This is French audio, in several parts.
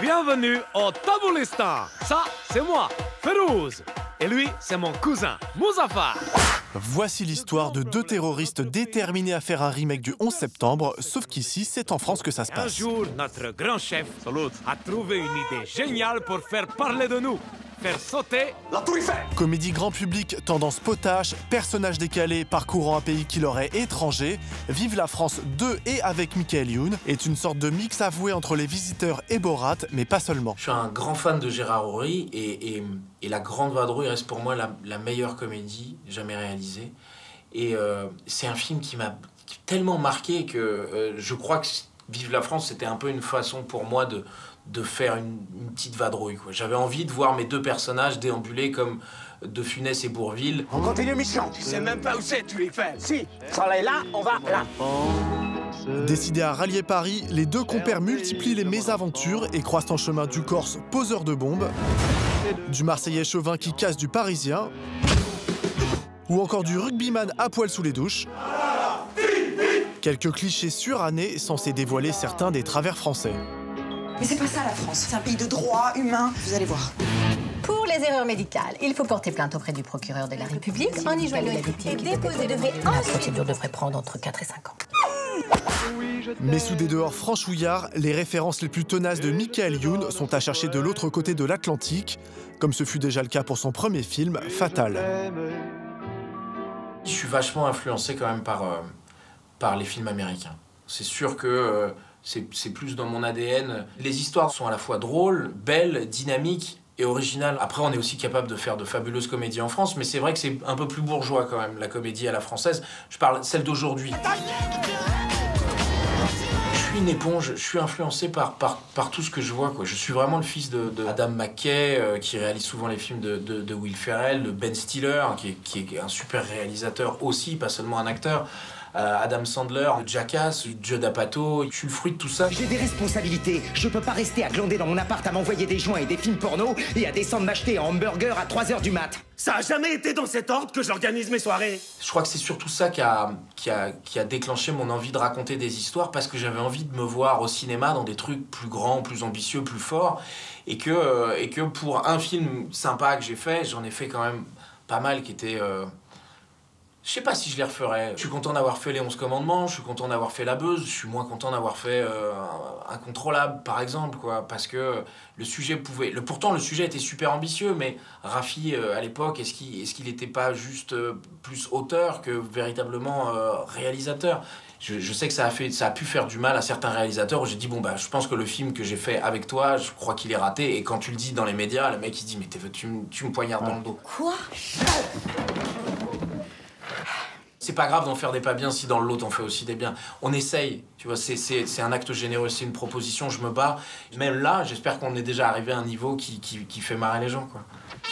Bienvenue au Taboulistan. Ça, c'est moi, Férouz. Et lui, c'est mon cousin, Mouzaffar. Voici l'histoire de deux terroristes déterminés à faire un remake du 11 septembre, sauf qu'ici, c'est en France que ça se Un passe. jour, notre grand chef, a trouvé une idée géniale pour faire parler de nous. Faire sauter la Tour Eiffel. Comédie grand public, tendance potache, personnages décalés parcourant un pays qui leur est étranger, Vive la France 2 et avec Michael Youn est une sorte de mix avoué entre Les Visiteurs et Borat, mais pas seulement. Je suis un grand fan de Gérard Horry et La Grande Vadrouille reste pour moi la meilleure comédie jamais réalisée. Et c'est un film qui m'a tellement marqué que je crois que Vive la France, c'était un peu une façon pour moi de faire une petite vadrouille, quoi. J'avais envie de voir mes deux personnages déambuler comme De Funès et Bourvil. On continue mission. Tu sais même pas où c'est, tu les fais. Si, ça est là, on va là. Décidés à rallier Paris, les deux compères multiplient les mésaventures et croisent en chemin du Corse poseur de bombes, du Marseillais chauvin qui casse du Parisien, ou encore du rugbyman à poil sous les douches. Quelques clichés surannés censés dévoiler certains des travers français. Mais c'est pas ça la France, c'est un pays de droit humain, vous allez voir. Pour les erreurs médicales, il faut porter plainte auprès du procureur de la République en y joignant la victime qui déposer la procédure devrait prendre entre 4 et 5 ans. Mais sous des dehors franchouillards, les références les plus tenaces de Michael Youn sont à chercher de l'autre côté de l'Atlantique, comme ce fut déjà le cas pour son premier film, Fatal. Je suis vachement influencé quand même par les films américains. C'est sûr que c'est plus dans mon ADN. Les histoires sont à la fois drôles, belles, dynamiques et originales. Après, on est aussi capable de faire de fabuleuses comédies en France, mais c'est vrai que c'est un peu plus bourgeois quand même, la comédie à la française. Je parle celle d'aujourd'hui. Je suis une éponge, je suis influencé par tout ce que je vois, quoi. Je suis vraiment le fils de Adam McKay, qui réalise souvent les films de Will Ferrell, de Ben Stiller, qui est un super réalisateur aussi, pas seulement un acteur. Adam Sandler, Jackass, Judd Apatow, je suis le fruit de tout ça. J'ai des responsabilités, je peux pas rester à glander dans mon appart à m'envoyer des joints et des films porno et à descendre m'acheter un hamburger à 3h du mat. Ça a jamais été dans cet ordre que j'organise mes soirées. Je crois que c'est surtout ça qui a déclenché mon envie de raconter des histoires, parce que j'avais envie de me voir au cinéma dans des trucs plus grands, plus ambitieux, plus forts, et que pour un film sympa que j'ai fait, j'en ai fait quand même pas mal qui étaient... Je sais pas si je les referais. Je suis content d'avoir fait Les 11 Commandements, je suis content d'avoir fait La Beuse, je suis moins content d'avoir fait Incontrôlable, par exemple, quoi, parce que le sujet pouvait... Pourtant, le sujet était super ambitieux, mais Raffi, à l'époque, est-ce qu'il était pas juste plus auteur que véritablement réalisateur? Je sais que ça a pu faire du mal à certains réalisateurs où j'ai dit, bon, bah, je pense que le film que j'ai fait avec toi, je crois qu'il est raté. Et quand tu le dis dans les médias, le mec, il dit, mais tu me poignardes dans le dos. Quoi? C'est pas grave d'en faire des pas bien si dans le lot t'en fais aussi des biens. On essaye, tu vois, c'est un acte généreux, c'est une proposition, je me bats. Même là, j'espère qu'on est déjà arrivé à un niveau qui fait marrer les gens, quoi.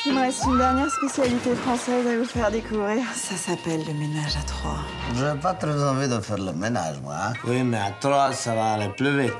Il me reste une dernière spécialité française à vous faire découvrir. Ça s'appelle le ménage à trois. J'ai pas très envie de faire le ménage, moi. Hein. Oui, mais à trois, ça va aller plus vite.